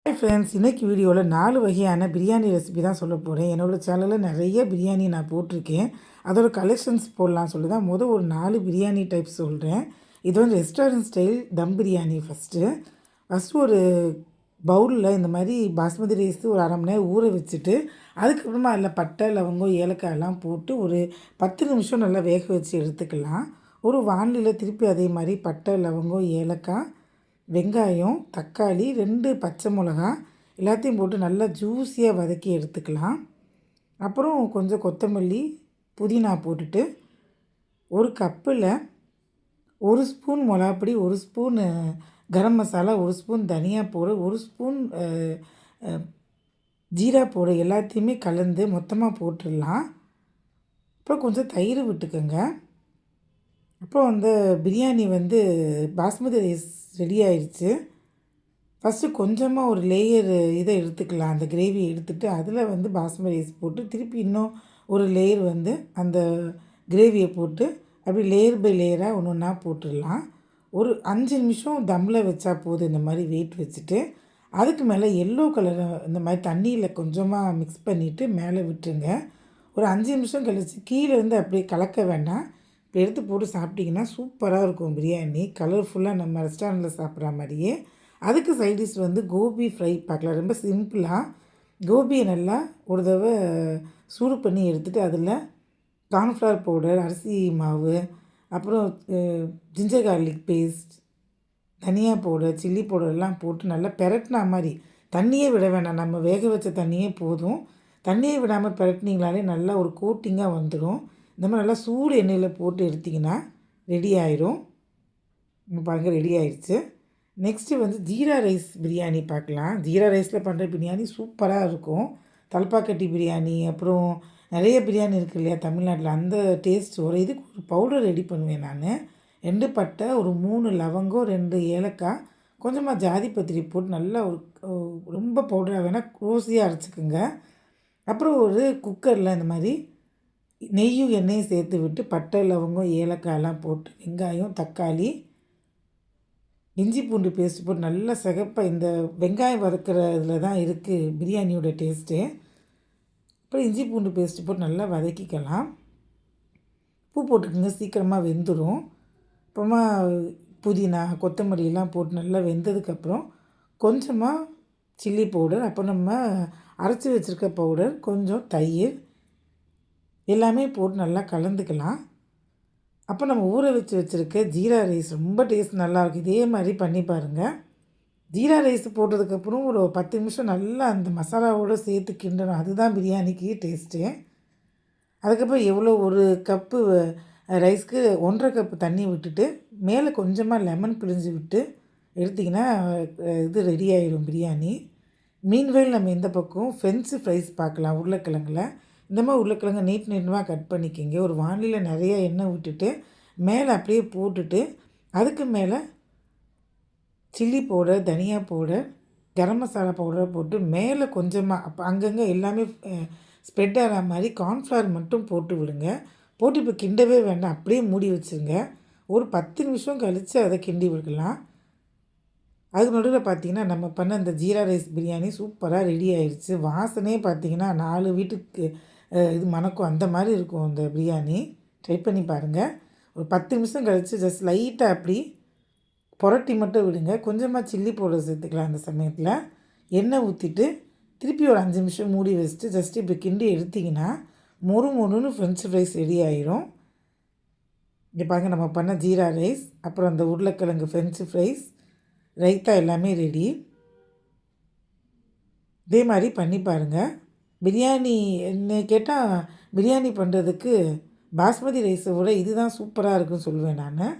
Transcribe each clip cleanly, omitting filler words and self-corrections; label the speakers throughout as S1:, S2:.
S1: Hi friends, இன்றைக்கி வீடியோவில் 4 வகையான பிரியாணி ரெசிபி தான் சொல்ல போகிறேன். என்னோடய சேனலில் நிறைய பிரியாணி நான் போட்டிருக்கேன். அதோட கலெக்ஷன்ஸ் போடலாம் சொல்லி தான் ஒரு 4 பிரியாணி டைப் சொல்கிறேன். இது வந்து ரெஸ்டாரண்ட் ஸ்டைல் தம் பிரியாணி. ஃபஸ்ட்டு ஒரு பவுலில் இந்த மாதிரி பாஸ்மதி ரைஸ் ஒரு அரை மணி நேரம் ஊற வச்சுட்டு, அதுக்கப்புறமா அதில் பட்டை, லவங்கம், ஏலக்காயெல்லாம் போட்டு ஒரு 10 நிமிஷம் நல்லா வேக வச்சு எடுத்துக்கலாம். ஒரு வாணலியில் திருப்பி அதே மாதிரி பட்டை, லவங்கம், ஏலக்காய், வெங்காயம், தக்காளி, 2 பச்சை மிளகா எல்லாத்தையும் போட்டு நல்லா ஜூஸியாக வதக்கி எடுத்துக்கலாம். அப்புறம் கொஞ்சம் கொத்தமல்லி, புதினா போட்டுட்டு, ஒரு கப்பில் 1 spoon மிளகாப்பொடி, 1 spoon garam masala, 1 spoon தனியா பவுடர், 1 ஸ்பூன் ஜீரா பவுடர் எல்லாத்தையுமே கலந்து மொத்தமாக போட்டுடலாம். அப்புறம் கொஞ்சம் தயிர் விட்டுக்கோங்க. அப்புறம் பிரியாணி பாஸ்மதி ரைஸ் ரெடி ஆயிடுச்சு. ஃபஸ்ட்டு கொஞ்சமாக ஒரு லேயர் இதை எடுத்துக்கலாம். அந்த கிரேவி எடுத்துகிட்டு அதில் பாஸ்மதி ரைஸ் போட்டு திருப்பி இன்னும் ஒரு லேயர் அந்த கிரேவியை போட்டு அப்படி லேயர் பை லேயராக ஒன்று ஒன்றா போட்டுடலாம். ஒரு 5 நிமிஷம் தம்மில் வச்சா போதும். இந்த மாதிரி வெயிட் வச்சுட்டு அதுக்கு மேலே எல்லோ கலர் இந்த மாதிரி தண்ணியில் கொஞ்சமாக மிக்ஸ் பண்ணிவிட்டு மேலே விட்டுருங்க. ஒரு 5 நிமிஷம் கழித்து கீழே அப்படியே கலக்க வேண்டாம். இப்போ எடுத்து போட்டு சாப்பிட்டிங்கன்னா சூப்பராக இருக்கும் பிரியாணி. கலர்ஃபுல்லாக நம்ம ரெஸ்டாரண்ட்டில் சாப்பிட்ற மாதிரியே. அதுக்கு சைடிஷ் கோபி ஃப்ரை பார்க்கலாம். ரொம்ப சிம்பிளாக கோபியை நல்லா ஒரு தடவை சூடு பண்ணி எடுத்துகிட்டு அதில் கார்ன்ஃப்ளவர் பவுடர், அரிசி மாவு, அப்புறம் ஜிஞ்சர் கார்லிக் பேஸ்ட், தனியா பவுடர், சில்லி பவுடர்லாம் போட்டு நல்லா பெரட்டினா மாதிரி. தண்ணியே விட வேண்டாம். நம்ம வேக வச்ச தண்ணியே போதும். தண்ணியே விடாமல் பெரட்டினீங்களாலே நல்லா ஒரு கோட்டிங்காக வந்துடும். இந்த மாதிரி நல்லா சூடு எண்ணெயில் போட்டு எடுத்திங்கன்னா ரெடி ஆயிரும். பாருங்கள், ரெடி ஆயிடுச்சு. நெக்ஸ்ட்டு ஜீரா ரைஸ் பிரியாணி பார்க்கலாம். ஜீரா ரைஸில் பண்ணுற பிரியாணி சூப்பராக இருக்கும். தல்பாக்கட்டி பிரியாணி, அப்புறம் நிறைய பிரியாணி இருக்குது இல்லையா தமிழ்நாட்டில், அந்த டேஸ்ட் ஒரு இதுக்கு ஒரு பவுடர் ரெடி பண்ணுவேன் நான். 2 பட்டை, ஒரு 3 லவங்கம், 2 ஏலக்காய், கொஞ்சமாக ஜாதி பத்திரி போட்டு நல்லா ஒரு ரொம்ப பவுடராக வேணால் க்ரோஸியாக அரைச்சிக்கோங்க. அப்புறம் ஒரு குக்கரில் இந்த மாதிரி நெய்யும் எண்ணெயும் சேர்த்து விட்டு பட்டை, லவங்கம், ஏலக்காயெல்லாம் போட்டு வெங்காயம், தக்காளி, இஞ்சி பூண்டு பேஸ்ட் போட்டு நல்லா சிகப்பாக இந்த வெங்காயம் வறுக்கிற இதில் தான் இருக்குது பிரியாணியோட டேஸ்ட்டு. அப்புறம் இஞ்சி பூண்டு பேஸ்ட்டு போட்டு நல்லா வதக்கிக்கலாம். பூ போட்டுக்கோங்க, சீக்கிரமாக வெந்துடும். அப்புறமா புதினா, கொத்தமல்லியெல்லாம் போட்டு நல்லா வெந்ததுக்கப்புறம் கொஞ்சமாக சில்லி பவுடர், அப்புறம் நம்ம அரைச்சி வச்சுருக்க பவுடர், கொஞ்சம் தயிர் எல்லாமே போட்டு நல்லா கலந்துக்கலாம். அப்போ நம்ம ஊற வச்சுருக்க ஜீரா ரைஸ் ரொம்ப டேஸ்ட் நல்லாயிருக்கும். இதே மாதிரி பண்ணி பாருங்கள். ஜீரா ரைஸ் போட்டதுக்கப்புறம் ஒரு 10 நிமிஷம் நல்லா அந்த மசாலாவோடு சேர்த்து கிண்டணும். அதுதான் பிரியாணிக்கு டேஸ்ட்டு. அதுக்கப்புறம் எவ்வளோ ஒரு கப்பு ரைஸ்க்கு 1.5 கப்பு தண்ணி விட்டுட்டு மேலே கொஞ்சமாக லெமன் பிழிஞ்சு விட்டு எடுத்திங்கன்னா இது ரெடி ஆகிடும் பிரியாணி. மீன்வேல் நம்ம இந்த பக்கம் ஃப்ரெஞ்சு ஃப்ரைஸ் பார்க்கலாம். உருளைக்கிழங்குல இந்த மாதிரி உருளைக்கிழங்கு நீட்டமாக கட் பண்ணிக்கிங்க. ஒரு வானிலையில் நிறைய எண்ணெய் விட்டுட்டு மேலே அப்படியே போட்டுட்டு அதுக்கு மேலே சில்லி பவுடர், தனியா பவுடர், கரம் மசாலா பவுடரை போட்டு மேலே கொஞ்சமாக அப்போ அங்கங்கே எல்லாமே ஸ்ப்ரெட் ஆகிற மாதிரி கார்ன்ஃப்ளவர் மட்டும் போட்டு விடுங்க. போட்டு இப்போ கிண்டவே வேண்டாம், அப்படியே மூடி வச்சுருங்க. ஒரு 10 நிமிஷம் கழித்து அதை கிண்டி விடலாம். அதுக்கு நடுவில் பார்த்திங்கன்னா நம்ம பண்ண அந்த ஜீரா ரைஸ் பிரியாணி சூப்பராக ரெடி ஆயிடுச்சு. வாசனையே பார்த்திங்கன்னா 4 வீட்டுக்கு இது மணக்கும். அந்த மாதிரி இருக்கும் அந்த பிரியாணி. ட்ரை பண்ணி பாருங்கள். ஒரு 10 நிமிஷம் கழித்து ஜஸ்ட் லைட்டாக அப்படி புரட்டி மட்டும் விடுங்க. கொஞ்சமாக சில்லி பவுடர் சேர்த்துக்கலாம். அந்த சமயத்தில் எண்ணெய் ஊற்றிட்டு திருப்பி ஒரு 5 நிமிஷம் மூடி வச்சுட்டு ஜஸ்ட் இப்படி கிண்டி எடுத்திங்கன்னா மொறு மொறுன்னு ஃப்ரெஞ்சு ஃப்ரைஸ் ரெடி ஆயிரும். இங்கே பாருங்கள், நம்ம பண்ண ஜீரா ரைஸ், அப்புறம் அந்த உருளைக்கிழங்கு ஃப்ரெஞ்சு ஃப்ரைஸ், ரைத்தா எல்லாமே ரெடி. இதே மாதிரி பண்ணி பாருங்கள். பிரியாணி என்ன கேட்டால் பிரியாணி பண்ணுறதுக்கு பாஸ்மதி ரைஸை விட இதுதான் சூப்பராக இருக்குன்னு சொல்லுவேன் நான்.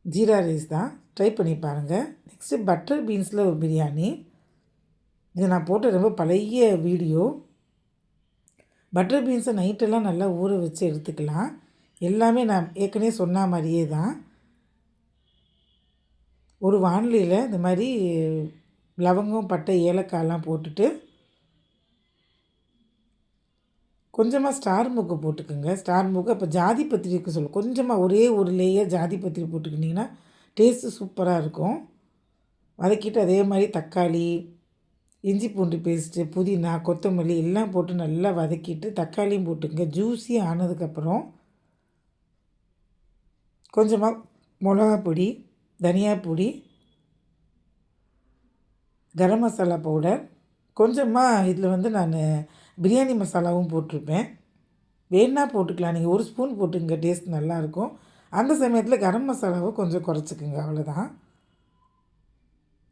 S1: ஜீரா ரைஸ் தான். ட்ரை பண்ணி பாருங்கள். நெக்ஸ்ட்டு பட்டர் பீன்ஸில் ஒரு பிரியாணி. இது நான் போட்ட ரொம்ப பழைய வீடியோ. பட்டர் பீன்ஸை நைட்டெல்லாம் நல்லா ஊற வச்சு எடுத்துக்கலாம். எல்லாமே நான் ஏற்கனவே சொன்ன மாதிரியே தான். ஒரு வானிலையில் இந்த மாதிரி லவங்கம், பட்டை, ஏலக்காயெல்லாம் போட்டுட்டு கொஞ்சமாக ஸ்டார் மூக்கு போட்டுக்கோங்க. ஸ்டார் மூக்கு, அப்போ ஜாதி பத்திரிக்கு கொஞ்சமாக ஒரே ஒரு லேயர் ஜாதி பத்திரி போட்டுக்கிட்டிங்கன்னா டேஸ்ட்டு சூப்பராக இருக்கும். வதக்கிட்டு அதே மாதிரி தக்காளி, இஞ்சி பூண்டு பேஸ்ட்டு, புதினா, கொத்தமல்லி எல்லாம் போட்டு நல்லா வதக்கிட்டு தக்காளியும் போட்டுங்க. ஜூஸி ஆனதுக்கப்புறம் கொஞ்சமாக மிளகா பொடி, தனியா பொடி, கரம் மசாலா பவுடர், கொஞ்சமாக இதில் வந்து நான் பிரியாணி மசாலாவும் போட்டிருப்பேன். வேணுன்னா போட்டுக்கலாம். நீங்கள் ஒரு ஸ்பூன் போட்டுக்கங்க, டேஸ்ட் நல்லாயிருக்கும். அந்த சமயத்தில் கரம் மசாலாவை கொஞ்சம் குறைச்சிக்கங்க, அவ்வளோதான்.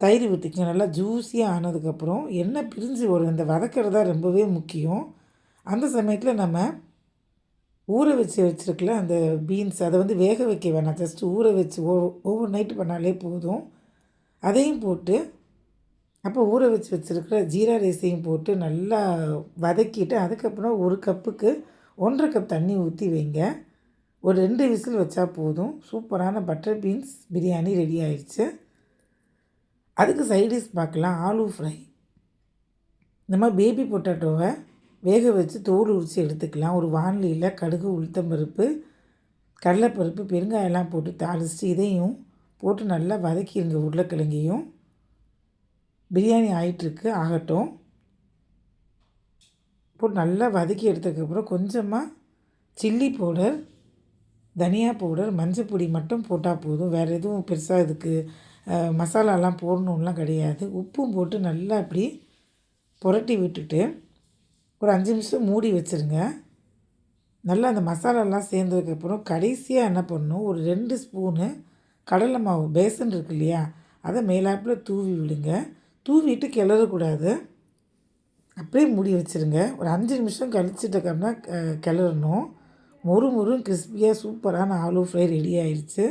S1: தயிர் ஊற்றிக்கங்க. நல்லா ஜூஸியாக ஆனதுக்கப்புறம் எண்ணெய் பிரிஞ்சு வரும். இந்த வதக்கிறது தான் ரொம்பவே முக்கியம். அந்த சமயத்தில் நம்ம ஊற வச்சுருக்கல அந்த பீன்ஸ், அதை வந்து வேக வைக்க வேணாம். ஜஸ்ட்டு ஊற வச்சு ஓவர் நைட் பண்ணாலே போதும். அதையும் போட்டு அப்போ ஊற வச்சுருக்கிற ஜீரா ரைஸையும் போட்டு நல்லா வதக்கிட்டு, அதுக்கப்புறம் 1 கப்புக்கு 1 1/2 கப் தண்ணி ஊற்றி வைங்க. ஒரு 2 விசில் வச்சா போதும். சூப்பரான பட்டர் பீன்ஸ் பிரியாணி ரெடி ஆயிடுச்சு. அதுக்கு சைடிஷ் பார்க்கலாம். ஆலு ஃப்ரை. இந்த மாதிரி பேபி பொட்டேட்டோவை வேக வச்சு தோல் உரித்து எடுத்துக்கலாம். ஒரு வாணலியில் கடுகு, உளுத்தம்பருப்பு, கடலைப்பருப்பு, பெருங்காயெல்லாம் போட்டு தாளிச்சிட்டு இதையும் போட்டு நல்லா வதக்கிடுங்க. உருளைக்கிழங்கையும். பிரியாணி ஆகிட்டுருக்கு, ஆகட்டும். போட்டு நல்லா வதக்கி எடுத்ததுக்கப்புறம் கொஞ்சமாக சில்லி பவுடர், தனியா பவுடர், மஞ்சள் பொடி மட்டும் போட்டால் போதும். வேறு எதுவும் பெருசாக இதுக்கு மசாலாலாம் போடணுன்லாம் கிடையாது. உப்பும் போட்டு நல்லா அப்படி புரட்டி விட்டுட்டு ஒரு 5 நிமிஷம் மூடி வச்சுருங்க. நல்லா அந்த மசாலாலாம் சேர்ந்ததுக்கப்புறம் கடைசியாக என்ன பண்ணணும், ஒரு 2 ஸ்பூனு கடலை மாவு பேசன் இருக்கு இல்லையா, அதை மேலாப்பில் தூவி விடுங்க. தூவிட்டு கிளறக்கூடாது, அப்படியே மூடி வச்சுருங்க. ஒரு 5 நிமிஷம் கழிச்சிட்டக்கப்புறம் கிளறணும். மொறுன்னு கிறிஸ்பியாக சூப்பரான ஆலு ஃப்ரை ரெடி ஆயிடுச்சு.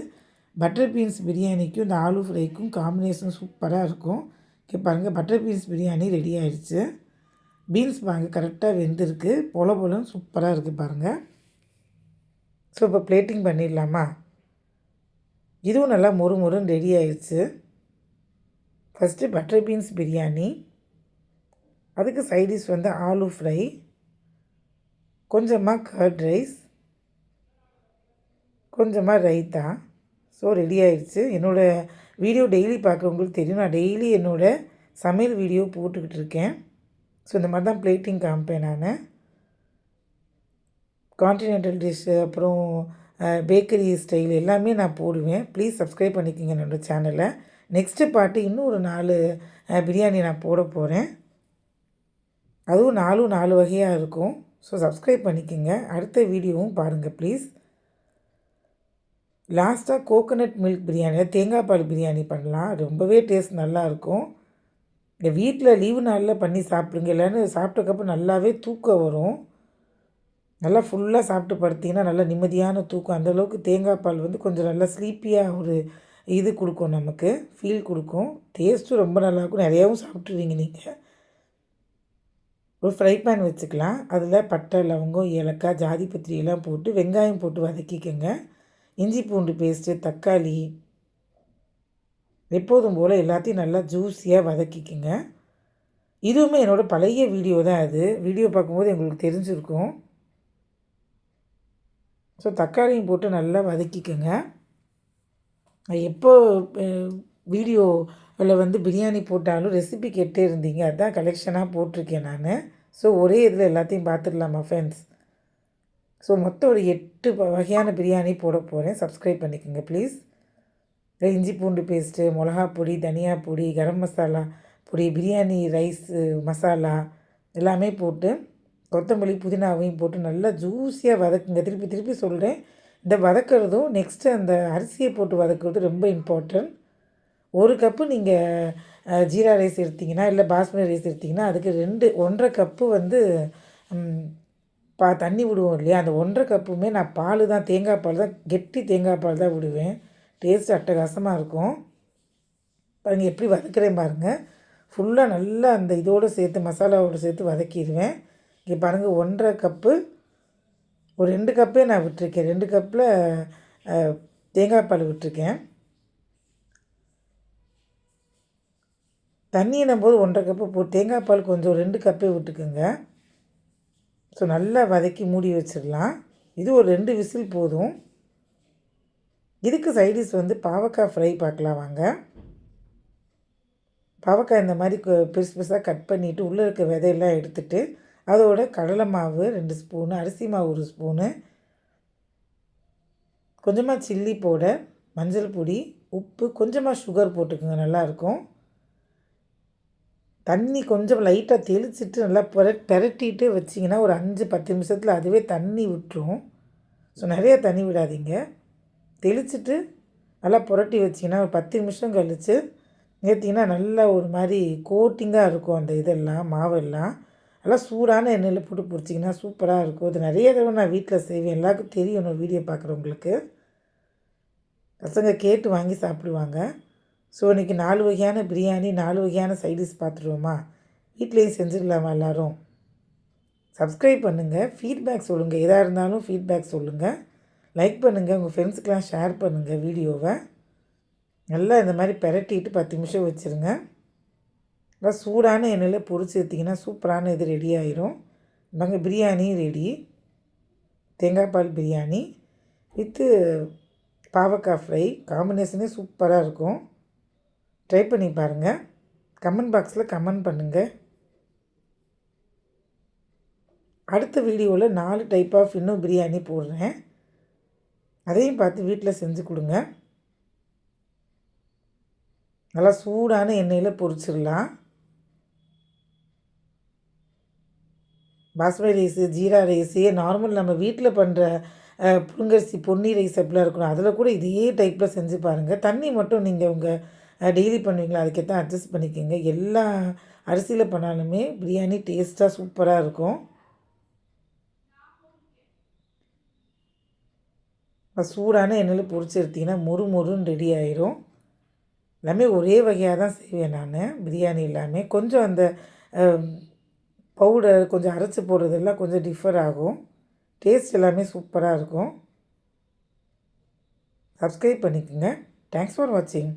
S1: பட்டர் பீன்ஸ் பிரியாணிக்கும் இந்த ஆலு ஃப்ரைக்கும் காம்பினேஷன் சூப்பராக இருக்கும். இங்கே பாருங்கள், பட்டர் பீன்ஸ் பிரியாணி ரெடி ஆயிடுச்சு. பீன்ஸ் பாருங்கள் கரெக்டாக வெந்திருக்கு. பொலன்னு சூப்பராக இருக்குது பாருங்கள். ஸோ இப்போ பிளேட்டிங் பண்ணிடலாமா? இதுவும் நல்லா மொறுன்னு ரெடி ஆயிடுச்சு. ஃபஸ்ட்டு பட்டர் பீன்ஸ் பிரியாணி, அதுக்கு சைடிஷ் வந்து ஆலு ஃப்ரை, கொஞ்சமாக கர்ட் ரைஸ், கொஞ்சமாக ரைத்தா. ஸோ ரெடி ஆயிடுச்சு. என்னோடய வீடியோ டெய்லி பார்க்குறவங்களுக்கு தெரியும், நான் டெய்லி என்னோடய சமையல் வீடியோ போட்டுக்கிட்டு இருக்கேன். ஸோ இந்த மாதிரி தான் பிளேட்டிங் காமிப்பேன் நான். கான்டினென்டல் டிஷ்ஷு, அப்புறம் பேக்கரி ஸ்டைல் எல்லாமே நான் போடுவேன். ப்ளீஸ் சப்ஸ்கிரைப் பண்ணிக்கோங்க என்னோடய சேனலை. நெக்ஸ்ட்டு பார்ட்டு இன்னும் ஒரு 4 பிரியாணி நான் போட போகிறேன். அதுவும் 4 வகையாக இருக்கும். ஸோ சப்ஸ்கிரைப் பண்ணிக்கோங்க. அடுத்த வீடியோவும் பாருங்கள் ப்ளீஸ். லாஸ்ட்டாக கோகோனட் மில்க் பிரியாணி, தேங்காய் பால் பிரியாணி பண்ணலாம். ரொம்பவே டேஸ்ட் நல்லாயிருக்கும். இந்த வீட்டில் லீவு நாளில் பண்ணி சாப்பிடுங்க. இல்லைன்னு சாப்பிட்டதுக்கப்புறம் நல்லாவே தூக்கம் வரும். நல்லா ஃபுல்லாக சாப்பிட்டு படுத்திங்கன்னா நல்லா நிம்மதியான தூக்கம். அந்தளவுக்கு தேங்காய் பால் வந்து கொஞ்சம் நல்லா ஸ்லீப்பியாக ஒரு இது கொடுக்கும், நமக்கு ஃபீல் கொடுக்கும். டேஸ்ட்டும் ரொம்ப நல்லாயிருக்கும். நிறையாவும் சாப்பிட்ருவீங்க நீங்கள். ஒரு ஃப்ரை பேன் வச்சுக்கலாம். அதில் பட்டை, லவங்கம், ஏலக்காய், ஜாதிபத்திரி எல்லாம் போட்டு வெங்காயம் போட்டு வதக்கிக்கோங்க. இஞ்சி பூண்டு பேஸ்ட்டு, தக்காளி, எப்போதும் போல் எல்லாத்தையும் நல்லா ஜூஸியாக வதக்கிக்கோங்க. இதுவுமே என்னோடய பழைய வீடியோ தான். அது வீடியோ பார்க்கும்போது எங்களுக்கு தெரிஞ்சிருக்கும். ஸோ தக்காளியும் போட்டு நல்லா வதக்கிக்கோங்க. எப்போ வீடியோவில் வந்து பிரியாணி போட்டாலும் ரெசிபி கேட்டே இருந்தீங்க, அதுதான் கலெக்ஷனாக போட்டிருக்கேன் நான். ஸோ ஒரே இதில் எல்லாத்தையும் பார்த்துடலாமா ஃப்ரெண்ட்ஸ்? ஸோ மொத்தம் ஒரு 8 வகையான பிரியாணி போட போகிறேன். சப்ஸ்கிரைப் பண்ணிக்கோங்க ப்ளீஸ். இஞ்சி பூண்டு பேஸ்ட்டு, மிளகா பொடி, தனியா பொடி, கரம் மசாலா பொடி, பிரியாணி ரைஸு மசாலா எல்லாமே போட்டு கொத்தமல்லி, புதினாவையும் போட்டு நல்லா ஜூஸியாக வதக்குங்க. திருப்பி சொல்கிறேன், இந்த வதக்கிறதும் நெக்ஸ்ட்டு அந்த அரிசியை போட்டு வதக்குறது ரொம்ப இம்பார்ட்டன்ட். 1 கப்பு நீங்கள் ஜீரா ரைஸ் எடுத்திங்கன்னா, இல்லை பாஸ்மதி ரைஸ் எடுத்திங்கன்னா, அதுக்கு 1 1/2 கப்பு வந்து தண்ணி விடுவோம் இல்லையா, அந்த 1 1/2 கப்புமே நான் பால் தான், தேங்காய் பால் தான், கெட்டி தேங்காய் பால் தான் விடுவேன். டேஸ்ட் அட்டகாசமாக இருக்கும். பாருங்கள் எப்படி வதக்குறேன் பாருங்கள். ஃபுல்லாக நல்லா அந்த இதோடு சேர்த்து மசாலாவோடு சேர்த்து வதக்கிடுவேன். இங்கே பாருங்கள் 1 1/2 கப்பு, ஒரு 2 கப்பே நான் விட்டுருக்கேன். 2 கப்பில் தேங்காய் பால் விட்டுருக்கேன். தண்ணியினும் போது 1 1/2 கப்பு தேங்காய் பால் கொஞ்சம் 2 கப்பே விட்டுக்குங்க. ஸோ நல்லா வதக்கி மூடி வச்சிடலாம். இது ஒரு 2 விசில் போதும். இதுக்கு சைடிஷ் வந்து பாவக்காய் ஃப்ரை பார்க்கலாம் வாங்க. பாவக்காய் இந்த மாதிரி பெருசு பெருசாக கட் பண்ணிவிட்டு உள்ளே இருக்க விதையெல்லாம் எடுத்துட்டு அதோட கடலை மாவு 2 ஸ்பூனு, அரிசி மாவு 1 ஸ்பூனு, கொஞ்சமாக சில்லி பவுடர், மஞ்சள் பொடி, உப்பு, கொஞ்சமாக சுகர் போட்டுக்கோங்க, நல்லாயிருக்கும். தண்ணி கொஞ்சம் லைட்டாக தெளிச்சிட்டு நல்லா பெரட்டிட்டு வச்சிங்கன்னா ஒரு 5-10 நிமிஷத்தில் அதுவே தண்ணி விட்டுரும். ஸோ நிறைய தண்ணி விடாதீங்க. தெளிச்சிட்டு நல்லா புரட்டி வச்சிங்கன்னா ஒரு 10 நிமிஷம் கழித்து ஏற்றிங்கன்னா நல்லா ஒரு மாதிரி கோட்டிங்காக இருக்கும். அந்த இதெல்லாம் மாவெல்லாம் நல்லா சூடான எண்ணெயில் போட்டு பொரிச்சிங்கன்னா சூப்பராக இருக்கும். அது நிறைய தடவை நான் வீட்டில் செய்வேன். எல்லாருக்கும் தெரியணும் வீடியோ பார்க்குறவங்களுக்கு. பசங்க கேட்டு வாங்கி சாப்பிடுவாங்க. ஸோ இன்றைக்கி 4 வகையான பிரியாணி, 4 வகையான சைடிஷ் பார்த்துருவோமா? வீட்லேயும் செஞ்சிடலாமா எல்லோரும்? சப்ஸ்கிரைப் பண்ணுங்கள், ஃபீட்பேக் சொல்லுங்கள். எதாக இருந்தாலும் ஃபீட்பேக் சொல்லுங்கள். லைக் பண்ணுங்கள், உங்கள் ஃப்ரெண்ட்ஸுக்கெலாம் ஷேர் பண்ணுங்கள் வீடியோவை. நல்லா இந்த மாதிரி பெரட்டிட்டு 10 நிமிஷம் வச்சுருங்க. நல்லா சூடான எண்ணெயில் பொரிச்சு எடுத்திங்கன்னா சூப்பரான இது ரெடி ஆயிரும். நாங்கள் பிரியாணி ரெடி. தேங்காய் பால் பிரியாணி வித்து பாவக்காய் ஃப்ரை காம்பினேஷனே சூப்பராக இருக்கும். ட்ரை பண்ணி பாருங்கள். கமெண்ட் பாக்ஸில் கமெண்ட் பண்ணுங்கள். அடுத்த வீடியோவில் 4 டைப் ஆஃப் இன்னும் பிரியாணி போடுறேன். அதையும் பார்த்து வீட்டில் செஞ்சு கொடுங்க. நல்லா சூடான எண்ணெயில் பொரிச்சிடலாம். Basmati rice, jeera rice, normal நம்ம வீட்டில் பண்ணுற புழுங்கரிசி பொன்னி ரைஸ் அப்படிலாம் இருக்கணும். அதில் கூட இதே டைப்பில் செஞ்சு பாருங்கள். தண்ணி மட்டும் நீங்கள் உங்கள் டெய்லி பண்ணுவீங்களா அதுக்கேற்ற அட்ஜஸ்ட் பண்ணிக்கோங்க. எல்லா அரிசியில் பண்ணாலுமே பிரியாணி டேஸ்ட்டாக சூப்பராக இருக்கும். சூடான எண்ணெயில் பொரிச்சு எடுத்திங்கன்னா மொறு மொறுன்னு ரெடி ஆயிரும். எல்லாமே ஒரே வகையாக தான் செய்வேன் நான். பிரியாணி எல்லாமே கொஞ்சம் அந்த பவுடர் கொஞ்சம் அரைச்சி போடுறதெல்லாம் கொஞ்சம் டிஃபர் ஆகும். டேஸ்ட் எல்லாமே சூப்பராக இருக்கும். சப்ஸ்கிரைப் பண்ணிக்கோங்க. தேங்க்ஸ் ஃபார் வாட்சிங்.